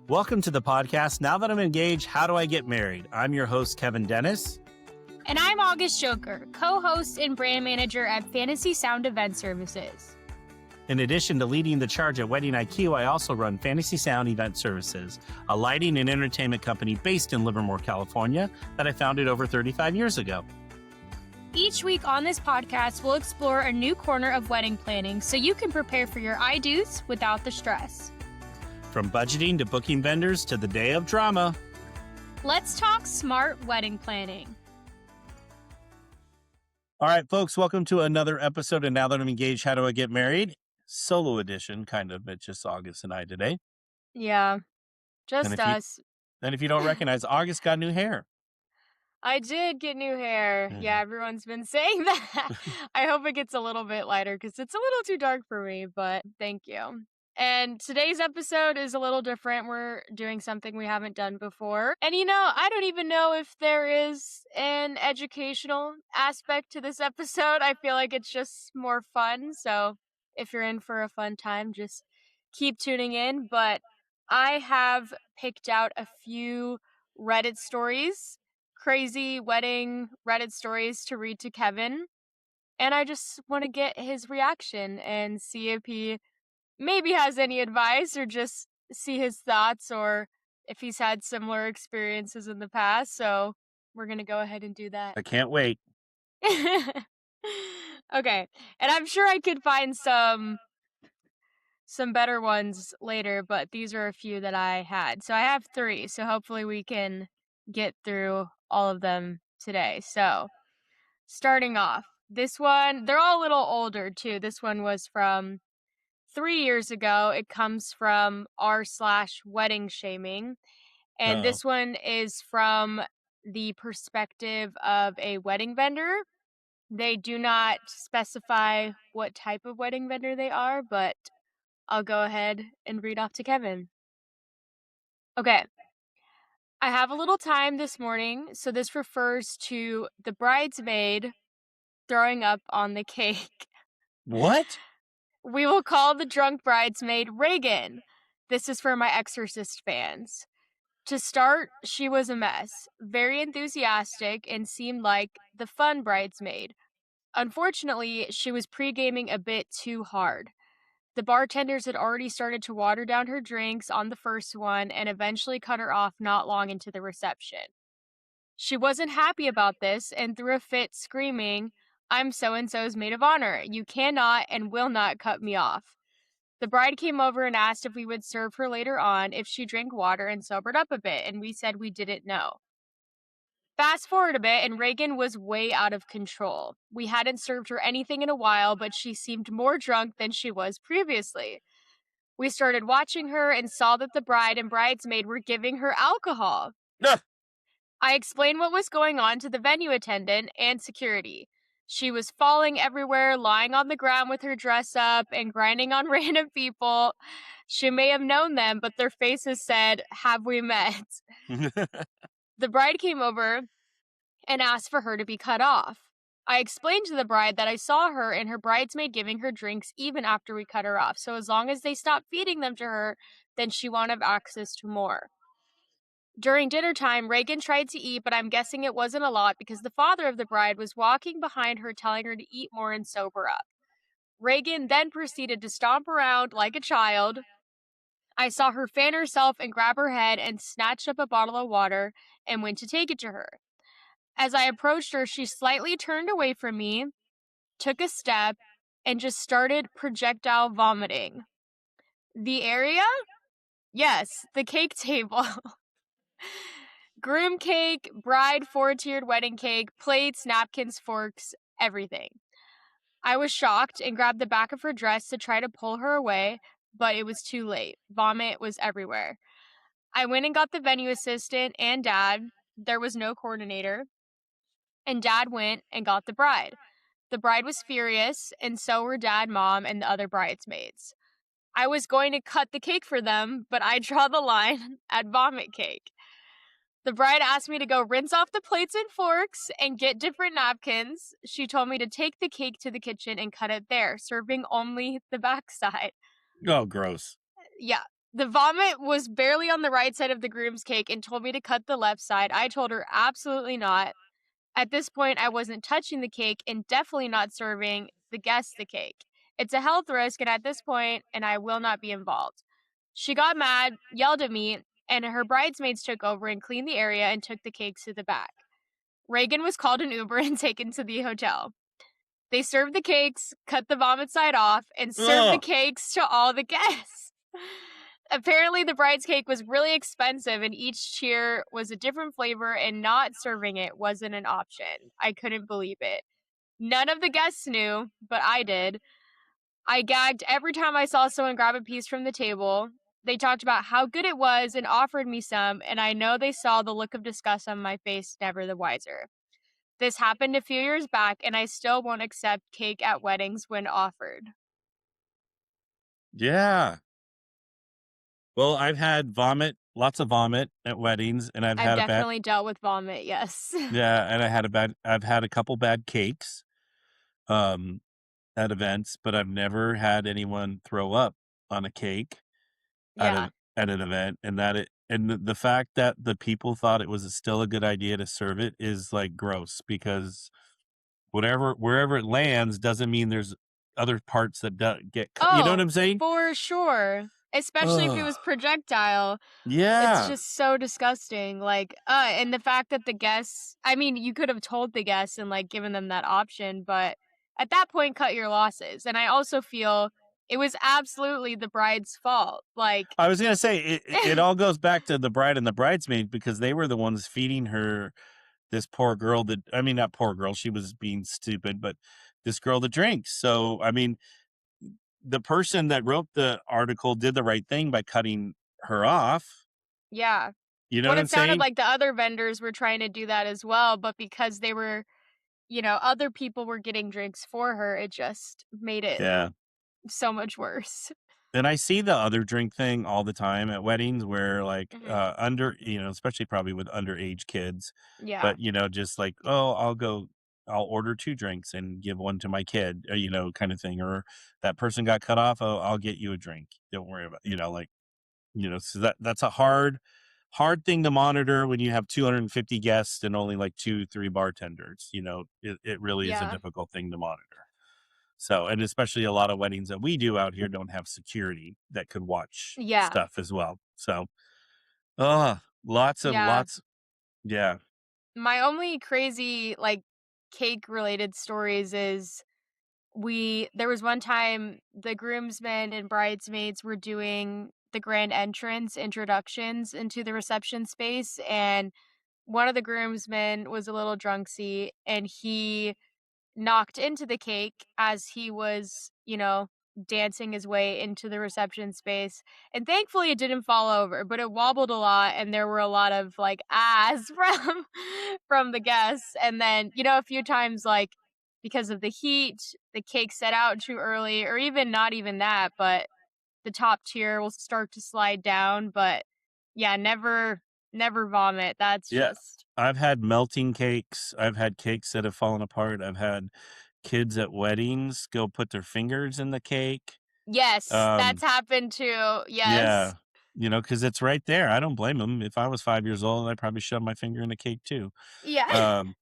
Welcome to the podcast, Now That I'm Engaged, How Do I Get Married? I'm your host, Kevin Dennis. And I'm August Yocher, co-host and brand manager at Fantasy Sound Event Services. In addition to leading the charge at Wedding IQ, I also run Fantasy Sound Event Services, a lighting and entertainment company based in Livermore, California, that I founded over 35 years ago. Each week on this podcast, we'll explore a new corner of wedding planning so you can prepare for your I-dos without the stress. From budgeting to booking vendors to the day of drama. Let's talk smart wedding planning. All right, folks, welcome to another episode of Now That I'm Engaged, How Do I Get Married? Solo edition, kind of. It's just August and I today. Yeah, just us. And if you don't recognize, August got new hair. I did get new hair. Yeah, everyone's been saying that. I hope it gets a little bit lighter because it's a little too dark for me, but thank you. And today's episode is a little different. We're doing something we haven't done before. And I don't even know if there is an educational aspect to this episode. I feel like it's just more fun. So if you're in for a fun time, just keep tuning in. But I have picked out a few Reddit stories, crazy wedding Reddit stories to read to Kevin. And I just want to get his reaction and see if he maybe has any advice or just see his thoughts or if he's had similar experiences in the past. So we're going to go ahead and do that. I can't wait. Okay. And I'm sure I could find some better ones later, but these are a few that I had. So I have 3. So hopefully we can get through all of them today. So starting off, this one, they're all a little older too. This one was from 3 years ago. It comes from r/wedding shaming. And this one is from the perspective of a wedding vendor. They do not specify what type of wedding vendor they are, but I'll go ahead and read off to Kevin. Okay. I have a little time this morning, so this refers to the bridesmaid throwing up on the cake. What? We will call the drunk bridesmaid Reagan. This is for my Exorcist fans. To start, she was a mess, very enthusiastic, and seemed like the fun bridesmaid. Unfortunately, she was pre-gaming a bit too hard. The bartenders had already started to water down her drinks on the first one and eventually cut her off not long into the reception. She wasn't happy about this and threw a fit screaming, "I'm so-and-so's maid of honor. You cannot and will not cut me off." The bride came over and asked if we would serve her later on if she drank water and sobered up a bit, and we said we didn't know. Fast forward a bit, and Reagan was way out of control. We hadn't served her anything in a while, but she seemed more drunk than she was previously. We started watching her and saw that the bride and bridesmaid were giving her alcohol. I explained what was going on to the venue attendant and security. She was falling everywhere, lying on the ground with her dress up, and grinding on random people. She may have known them, but their faces said, "Have we met?" The bride came over and asked for her to be cut off. I explained to the bride that I saw her and her bridesmaid giving her drinks even after we cut her off, so as long as they stopped feeding them to her, then she won't have access to more. During dinner time, Reagan tried to eat, but I'm guessing it wasn't a lot because the father of the bride was walking behind her telling her to eat more and sober up. Reagan then proceeded to stomp around like a child. I saw her fan herself and grab her head and snatched up a bottle of water and went to take it to her. As I approached her, she slightly turned away from me, took a step, and just started projectile vomiting. The area? Yes, the cake table. Groom cake, bride 4-tiered wedding cake, plates, napkins, forks, everything. I was shocked and grabbed the back of her dress to try to pull her away, but it was too late. Vomit was everywhere. I went and got the venue assistant and Dad. There was no coordinator. And Dad went and got the bride. The bride was furious, and so were Dad, Mom, and the other bridesmaids. I was going to cut the cake for them, but I draw the line at vomit cake. The bride asked me to go rinse off the plates and forks and get different napkins. She told me to take the cake to the kitchen and cut it there, serving only the backside. Oh, gross. Yeah. The vomit was barely on the right side of the groom's cake and told me to cut the left side. I told her absolutely not. At this point, I wasn't touching the cake and definitely not serving the guests the cake. It's a health risk, and at this point, and I will not be involved. She got mad, yelled at me, and her bridesmaids took over and cleaned the area and took the cakes to the back. Reagan was called an Uber and taken to the hotel. They served the cakes, cut the vomit side off, and served the Ugh. cakes to all the guests. Apparently, the bride's cake was really expensive, and each cheer was a different flavor, and not serving it wasn't an option. I couldn't believe it. None of the guests knew, but I did. I gagged every time I saw someone grab a piece from the table. They talked about how good it was and offered me some, and I know they saw the look of disgust on my face, never the wiser. This happened a few years back, and I still won't accept cake at weddings when offered. Yeah. Well, I've had vomit, lots of vomit at weddings, and I've I've had a bad definitely dealt with vomit, yes. yeah, and I've had a couple bad cakes, um, at events, but I've never had anyone throw up on a cake Yeah. at an event, and that it and the fact that the people thought it was still a good idea to serve it is, like, gross because wherever it lands doesn't mean there's other parts that do get cut, you know what Oh, I'm saying? for sure. Especially if it Ugh. was projectile. It's Yeah. just so disgusting, like, and the fact that the guests I mean, you could have told the guests and, like, given them that option, but at that point, cut your losses, and I also feel it was absolutely the bride's fault, like I was gonna say, it all goes back to the bride and the bridesmaid because they were the ones feeding her this poor girl that I mean, not poor girl, she was being stupid, but this girl that drinks. So, I mean, the person that wrote the article did the right thing by cutting her off. Yeah. You know Well, what I'm it sounded saying? like the other vendors were trying to do that as well, but because they were other people were getting drinks for her, it just made it Yeah. so much worse. And I see the other drink thing all the time at weddings where like Mhm. especially probably with underage kids, Yeah. but just like, oh, I'll order 2 drinks and give one to my kid, kind of thing. Or that person got cut off, oh, I'll get you a drink. Don't worry about, like, so that's a hard thing to monitor when you have 250 guests and only like 2, 3 bartenders. It really is a Yeah. difficult thing to monitor. So, and especially a lot of weddings that we do out here don't have security that could watch Yeah. stuff as well. So, Yeah. lots. Yeah. My only crazy, like, cake-related stories is there was one time the groomsmen and bridesmaids were doing the grand entrance introductions into the reception space, and one of the groomsmen was a little drunksy, and he knocked into the cake as he was, dancing his way into the reception space. And thankfully it didn't fall over, but it wobbled a lot and there were a lot of like ahs from the guests. And then, a few times like because of the heat, the cake set out too early, or even not even that, but the top tier will start to slide down. But yeah, never vomit. That's Yeah. just I've had melting cakes. I've had cakes that have fallen apart. I've had kids at weddings go put their fingers in the cake. yes, that's Um, happened too. yeah, Yes. because it's right there. I don't blame them. If I was 5 years old, I'd probably shove my finger in the cake too. Yeah. Um,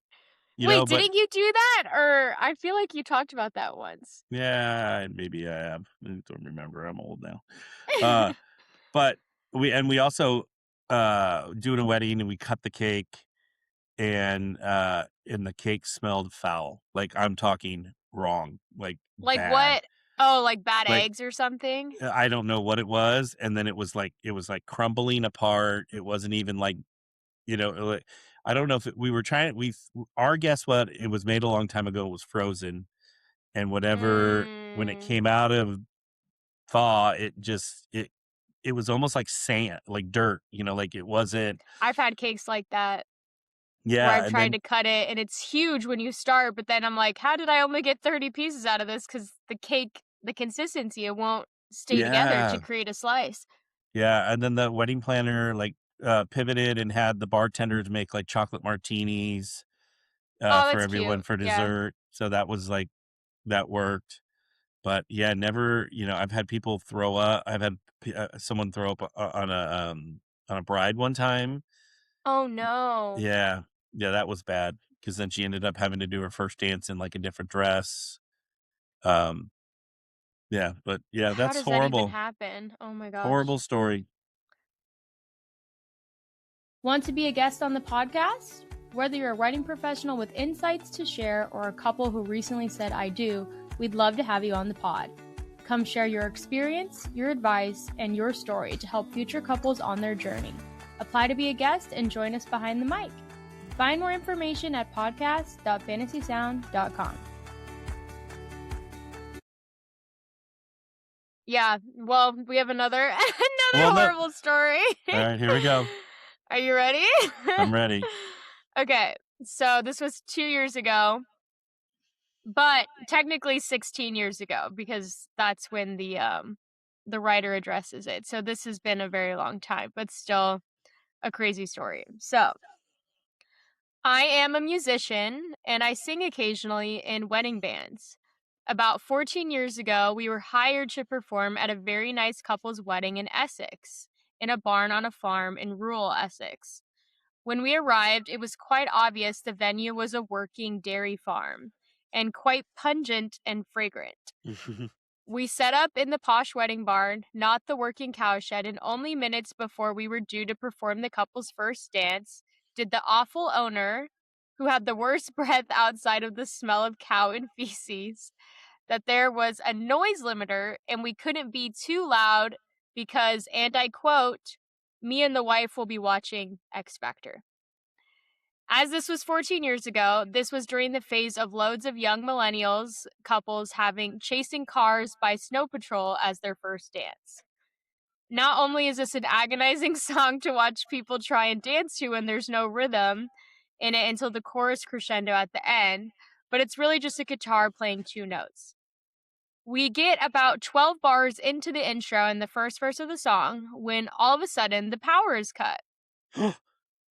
Wait, but didn't you do that? Or I feel like you talked about that once. yeah, maybe I have. I don't remember. I'm old now. Uh, but we also doing a wedding and we cut the cake and the cake smelled foul. Like I'm talking wrong, like Like bad. what? Oh, like bad Like eggs or something? I don't know what it was, and then it was like crumbling apart. It wasn't even like like, I don't know if we were trying. Our guess what it was made a long time ago. It was frozen, and whatever when it Mm, came out of thaw, it was almost like sand, like dirt. Like it wasn't. I've had cakes like that where Yeah, I've and tried then to cut it and it's huge when you start, but then I'm like, how did I only get 30 pieces out of this? Because the cake, the consistency, it won't stay together to yeah, create a slice. yeah, and then the wedding planner like pivoted and had the bartenders make like chocolate martinis Oh, for that's everyone cute. for Yeah. dessert. So that was like that worked. But, yeah, never I've had people throw up. I've had someone throw up on a bride one time. Oh, no. Yeah. Yeah, that was bad because then she ended up having to do her first dance in, like, a different dress. Um, yeah, but, yeah, How that's does that even horrible. happen? Oh my gosh. Horrible story. Want to be a guest on the podcast? Whether you're a writing professional with insights to share or a couple who recently said I do, we'd love to have you on the pod. Come share your experience, your advice, and your story to help future couples on their journey. Apply to be a guest and join us behind the mic. Find more information at podcast.fantasysound.com. Yeah, well, we have another another Well, no horrible story. alright, here we go. Are you ready? I'm ready. Okay, so this was 2 years ago, but technically 16 years ago because that's when the writer addresses it. So this has been a very long time, but still a crazy story. So, I am a musician and I sing occasionally in wedding bands. About 14 years ago, we were hired to perform at a very nice couple's wedding in Essex, in a barn on a farm in rural Essex. When we arrived, it was quite obvious the venue was a working dairy farm, and quite pungent and fragrant. We set up in the posh wedding barn, not the working cowshed, and only minutes before we were due to perform the couple's first dance, did the awful owner, who had the worst breath outside of the smell of cow and feces, that there was a noise limiter and we couldn't be too loud because, and I quote, me and the wife will be watching X Factor. As this was 14 years ago, this was during the phase of loads of young millennials couples having chasing cars by snow patrol as their first dance. Not only is this an agonizing song to watch people try and dance to when there's no rhythm in it until the chorus crescendo at the end, but it's really just a guitar playing two notes. We get about 12 bars into the intro and the first verse of the song when all of a sudden the power is cut.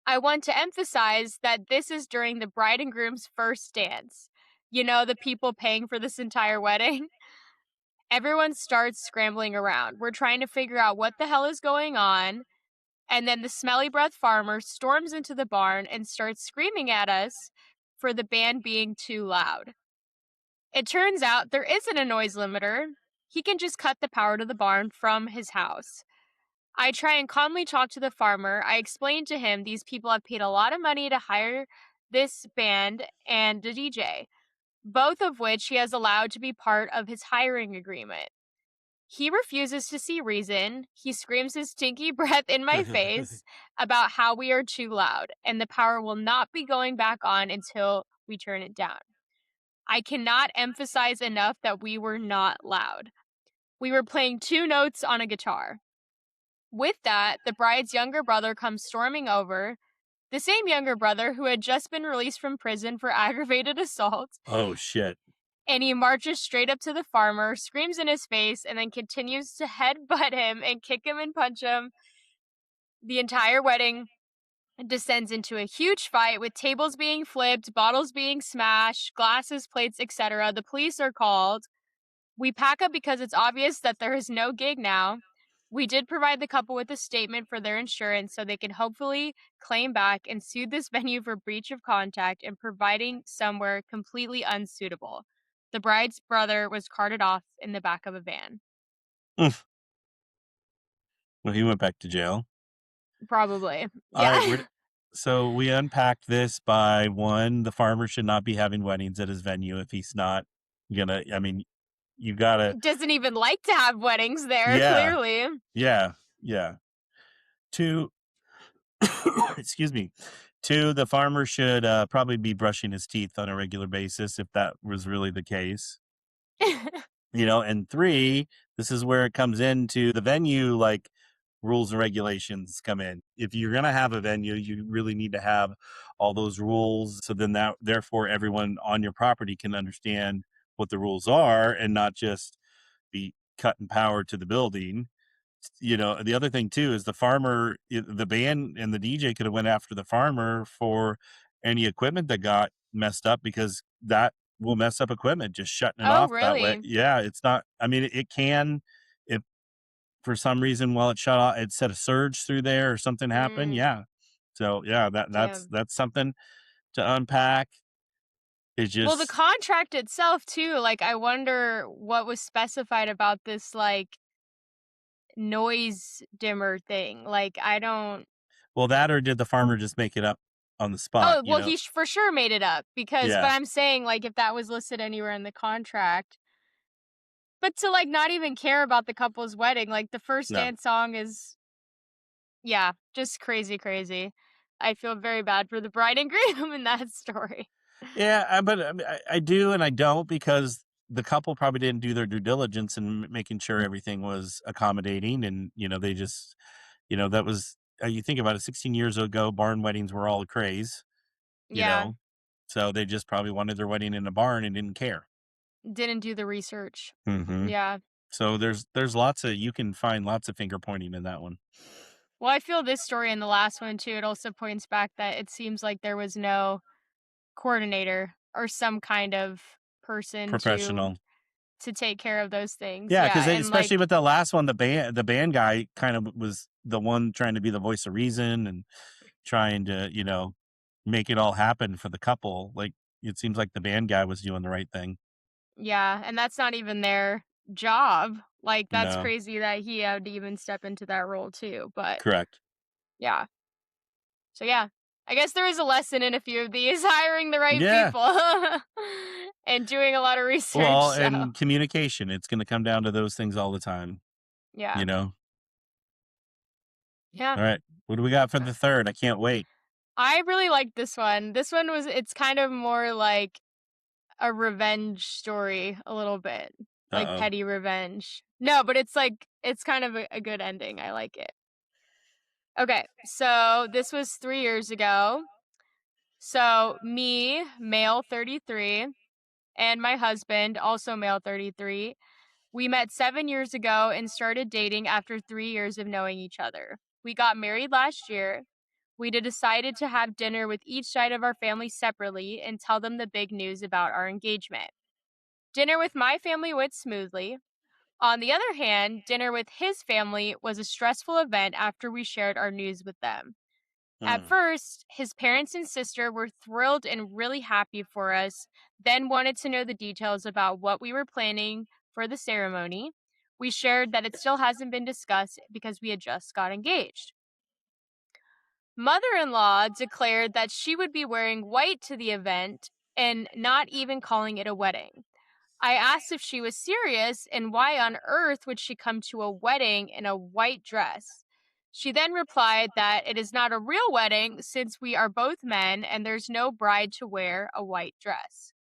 I want to emphasize that this is during the bride and groom's first dance. You know, the people paying for this entire wedding. Everyone starts scrambling around. We're trying to figure out what the hell is going on. And then the smelly breath farmer storms into the barn and starts screaming at us for the band being too loud. It turns out there isn't a noise limiter. He can just cut the power to the barn from his house. I try and calmly talk to the farmer. I explain to him these people have paid a lot of money to hire this band and the DJ, both of which he has allowed to be part of his hiring agreement. He refuses to see reason. He screams his stinky breath in my face about how we are too loud and the power will not be going back on until we turn it down. I cannot emphasize enough that we were not loud. We were playing two notes on a guitar. With that, the bride's younger brother comes storming over, the same younger brother who had just been released from prison for aggravated assault, Oh, shit. and he marches straight up to the farmer, screams in his face, and then continues to headbutt him and kick him and punch him. The entire wedding descends into a huge fight with tables being flipped, bottles being smashed, glasses, plates, etc. The police are called. We pack up because it's obvious that there is no gig now. We did provide the couple with a statement for their insurance so they can hopefully claim back and sue this venue for breach of contract and providing somewhere completely unsuitable. The bride's brother was carted off in the back of a van. Oof. Well, he went back to jail. Probably. Alright, Yeah. so we unpacked this by 1, the farmer should not be having weddings at his venue if he's not gonna you gotta Doesn't even like to have weddings there, yeah, clearly. yeah, yeah. 2 excuse me. 2, the farmer should, probably be brushing his teeth on a regular basis if that was really the case. And 3, this is where it comes into the venue, like, rules and regulations come in. If you're gonna have a venue, you really need to have all those rules, so then that therefore everyone on your property can understand what the rules are and not just be cutting power to the building. The other thing too is the band and the DJ could have went after the farmer for any equipment that got messed up because that will mess up equipment just shutting it Oh, off that way. really? Yeah, it's not I mean, it can if for some reason while it shut off it set a surge through there or something happened, Mm, yeah. So, yeah, damn. that's something to unpack. It's Well, the just contract itself too, like, I wonder what was specified about this, like, noise dimmer thing. Like, I don't. well, that or did the farmer just make it up on the spot, Oh, you well, know? he for sure made it up because but Yeah, I'm saying, like, if that was listed anywhere in the contract. But to, like, not even care about the couple's wedding, like, the first no. dance song is yeah, just crazy, crazy. I feel very bad for the bride and groom in that story. Yeah, but I mean, I do and I don't because the couple probably didn't do their due diligence in making sure everything was accommodating, and they just, that was you think about it, 16 years ago, barn weddings were all the craze, you Yeah, know, so they just probably wanted their wedding in a barn and didn't care. didn't do the research. Hmm. Yeah. So there's lots of you can find lots of finger pointing in that one. Well, I feel this story and the last one too, it also points back that it seems like there was no coordinator or some kind of person Professional. to take care of those things. Yeah, Yeah, because and like especially with the last one, the band guy kind of was the one trying to be the voice of reason and trying to, make it all happen for the couple. Like, it seems like the band guy was doing the right thing. yeah, and that's not even their job. Like that's No, crazy that he had to even step into that role too, but correct. yeah. So yeah, I guess there is a lesson in a few of these hiring the right Yeah. people and doing a lot of research, Well, so and communication, it's gonna come down to those things all the time, yeah. you know? Yeah. All right. What do we got for the third? I can't wait. I really like this one. This one was it's kind of more like a revenge story a little bit, like Uh-oh. petty revenge. No, but it's like it's kind of a good ending. I like it. Okay, so this was 3 years ago. So me, male 33, and my husband, also male 33, we met 7 years ago and started dating after 3 years of knowing each other. We got married last year. We decided to have dinner with each side of our family separately and tell them the big news about our engagement. Dinner with my family went smoothly. On the other hand, dinner with his family was a stressful event after we shared our news with them. At Mm. first, his parents and sister were thrilled and really happy for us, then wanted to know the details about what we were planning for the ceremony. We shared that it still hasn't been discussed because we had just got engaged. Mother in law declared that she would be wearing white to the event and not even calling it a wedding. I asked if she was serious and why on earth would she come to a wedding in a white dress. She then replied that it is not a real wedding since we are both men and there's no bride to wear a white dress.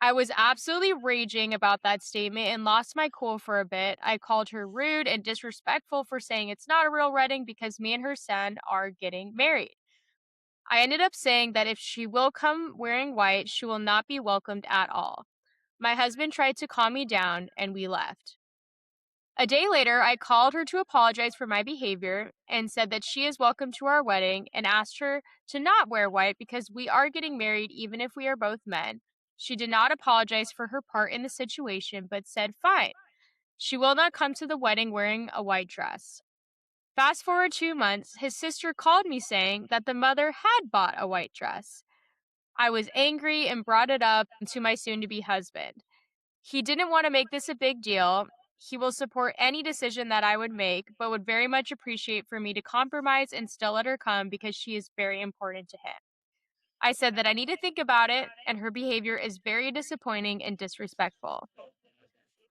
I was absolutely raging about that statement and lost my cool for a bit. I called her rude and disrespectful for saying it's not a real wedding because me and her son are getting married. I ended up saying that if she will come wearing white, she will not be welcomed at all. My husband tried to calm me down and we left. A day later, I called her to apologize for my behavior and said that she is welcome to our wedding and asked her to not wear white because we are getting married even if we are both men. She did not apologize for her part in the situation but said fine. She will not come to the wedding wearing a white dress. Fast forward 2 months, his sister called me saying that the mother had bought a white dress. I was angry and brought it up to my soon to be husband. He didn't want to make this a big deal. He will support any decision that I would make, but would very much appreciate for me to compromise and still let her come because she is very important to him. I said that I need to think about it, and her behavior is very disappointing and disrespectful.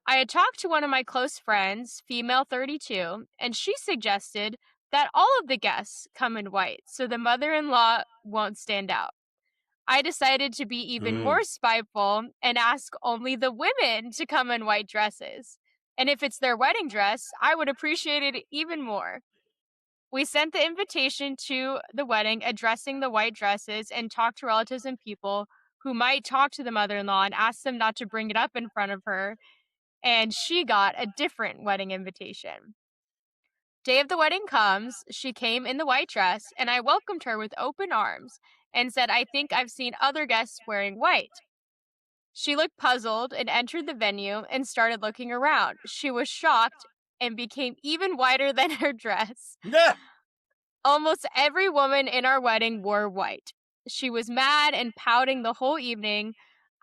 I had talked to one of my close friends, female 32, and she suggested that all of the guests come in white so the mother in law won't stand out. I decided to be even Ooh. more spiteful and ask only the women to come in white dresses. And if it's their wedding dress, I would appreciate it even more. We sent the invitation to the wedding addressing the white dresses and talked to relatives and people who might talk to the mother in law and ask them not to bring it up in front of her. And she got a different wedding invitation. Day of the wedding comes, she came in the white dress, and I welcomed her with open arms and said, I think I've seen other guests wearing white. She looked puzzled and entered the venue and started looking around. She was shocked and became even whiter than her dress. Yeah. Almost every woman in our wedding wore white. She was mad and pouting the whole evening.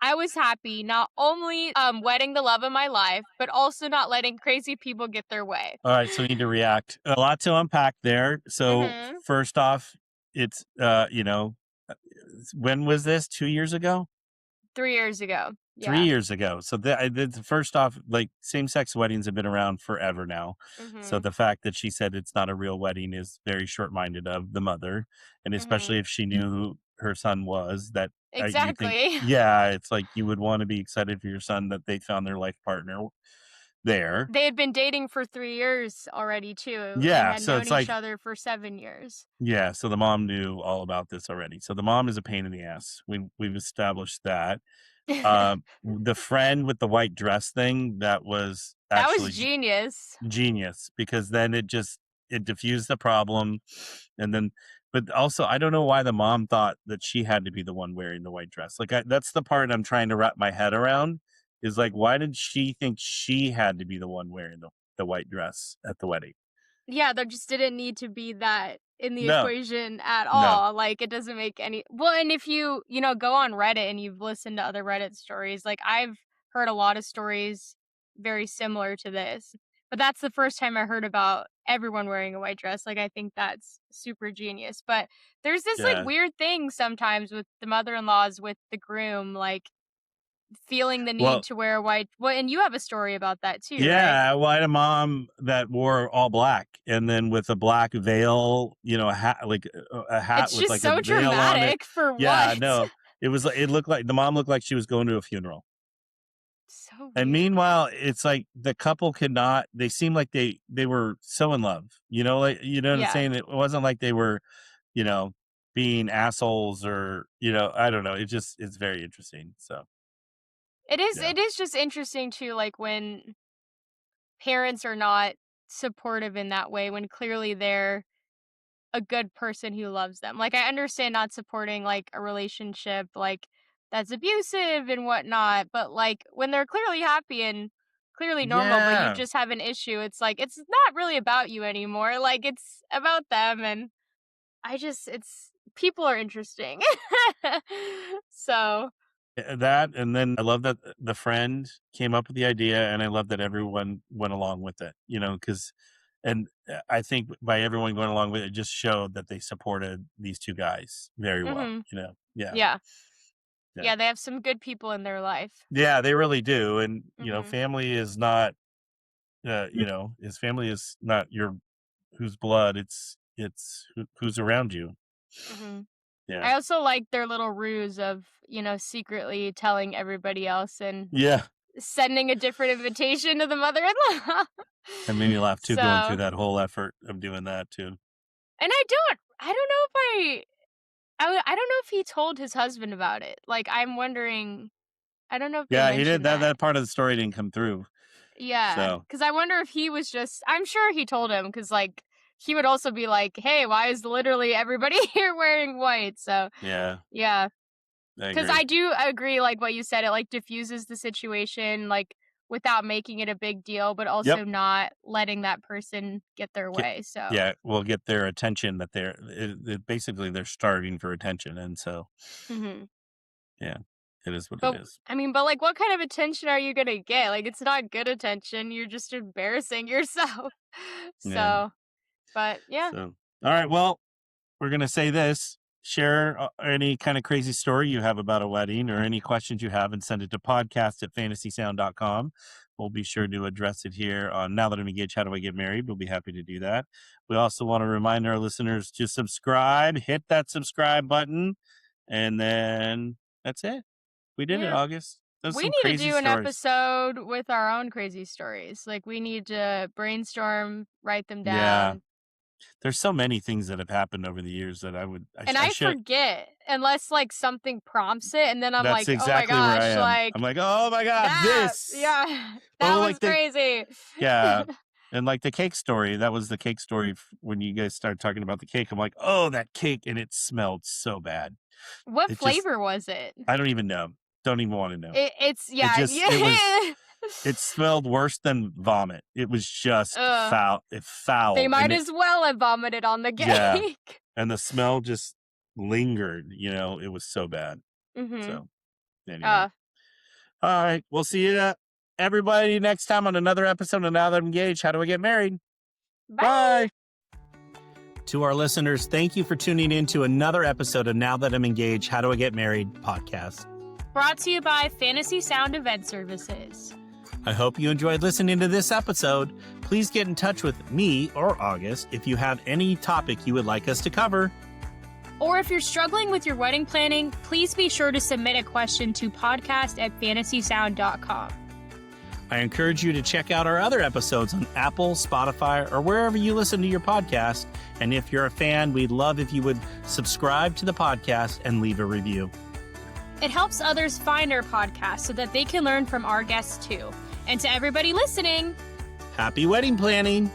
I was happy not only wedding the love of my life, but also not letting crazy people get their way. All right, so we need to react. A lot to unpack there. So Mhm. first off, it's uh, when was this? 2 years ago? 3 years ago. 3 Yeah. years ago. So first off, like, same-sex weddings have been around forever now. So Mhm. the fact that she said it's not a real wedding is very short-minded of the mother, and especially Mhm. if she knew who her son was, that, you think, Exactly. yeah, it's like you would wanna be excited for your son that they found their life partner there. They had been dating for 3 years already too and Yeah, had so known it's each like, other for 7 years. yeah, so the mom knew all about this already. So the mom is a pain in the ass. We've established that. The friend with the white dress thing, that was That was actually genius. genius, because then it diffused the problem, and then, but also, I don't know why the mom thought that she had to be the one wearing the white dress. Like, that's the part I'm trying to wrap my head around, is like, why did she think she had to be the one wearing the white dress at the wedding? Yeah, there just didn't need to be that in the No, equation at no. all, like, it doesn't make any well, and if you go on Reddit and you've listened to other Reddit stories, like, I've heard a lot of stories very similar to this, but that's the first time I heard about everyone wearing a white dress, like, I think that's super genius, but there's this, like, Yeah. weird thing sometimes with the mother-in-laws with the groom, like, feeling the need Well, to wear a white well, and you have a story about that too, right? yeah, well, I had a mom that wore all black, and then with a black veil, a hat, like a hat It's with just like a so veil on it. dramatic for Yeah, what? no, it looked like the mom looked like she was going to a funeral. So And weird. meanwhile, it's like the couple could not. They seemed like they were so in love. Like, what I'm Yeah. saying. It wasn't like they were, you know, being assholes, or, I don't know. It's very interesting. So yeah, It is just interesting too, like, when parents are not supportive in that way, when clearly they're a good person who loves them. Like, I understand not supporting, like, a relationship, like, that's abusive and whatnot, but, like, when they're clearly happy and clearly normal, but you yeah. just have an issue, it's like, it's not really about you anymore, like, it's about them, and it's people are interesting. So That, and then I love that the friend came up with the idea, and I love that everyone went along with it, because, and I think by everyone going along with it, just showed that they supported these 2 guys very well, mhm. Yeah, Yeah. yeah. Yeah, they have some good people in their life. Yeah, they really do, and, Mhm. family is not, his family is not your whose blood, it's who's around you. Mhm. Yeah. I also like their little ruse of, secretly telling everybody else and Yeah, sending a different invitation to the mother-in-law. that made me laugh too, going through So that whole effort of doing that too. and I don't know if I don't know if he told his husband about it. Like, I'm wondering I don't know if they Yeah, he did mentioned that that. part of the story didn't come through, Yeah, so, because I wonder if he was just I'm sure he told him because like, he would also be like, "Hey, why is literally everybody here wearing white?" So, yeah, yeah. I Because agree. I do agree, like what you said, it, like, diffuses the situation, like, without making it a big deal, but Yep. also not letting that person get their Get way, so Yeah, we'll get their attention, that basically they're starving for attention, and so, mhm. yeah, it is what it But, is. I mean, but, like, what kind of attention are you gonna get? Like, it's not good attention, you're just embarrassing yourself. Yeah, So, but yeah. so, alright, well, we're gonna say this: share, any kind of crazy story you have about a wedding, or any questions you have, and send it to podcast@fantasysound.com. We'll be sure to address it here on Now That I'm Engaged, How Do I Get Married? We'll be happy to do that. We also want to remind our listeners to subscribe, hit that subscribe button, and then that's it. We did it, Yeah. August. Those are We some need to crazy do an stories. episode with our own crazy stories, like, we need to brainstorm, write them Yeah. down. There's so many things that have happened over the years that And I I should. forget unless, like, something prompts it, and then I'm That's like, "Oh my exactly where I gosh," am. I'm like, like, oh my God, "That this. yeah, that Oh, was like crazy." yeah. And like the cake story, that was the cake story, when you guys started talking about the cake. I'm like, oh, that cake. And it smelled so bad. What It just, flavor was it? I don't even know. Don't even want to know. It's It yeah. just, it smelled worse than vomit. It was just Ugh. foul. They Foul. might as well have vomited on the Yeah. cake. And the smell just lingered, it was so bad. Mhm. So anyway. Uh, All right. We'll see you everybody next time on another episode of Now That I'm Engaged. How do I get married? bye. Bye. To our listeners, thank you for tuning in to another episode of Now That I'm Engaged, How Do I Get Married podcast. Brought to you by Fantasy Sound Event Services. I hope you enjoyed listening to this episode. Please get in touch with me or August if you have any topic you would like us to cover. Or if you're struggling with your wedding planning, please be sure to submit a question to podcast@fantasysound.com. I encourage you to check out our other episodes on Apple, Spotify, or wherever you listen to your podcast. And if you're a fan, we'd love if you would subscribe to the podcast and leave a review. It helps others find our podcast so that they can learn from our guests too. And to everybody listening, Happy wedding planning!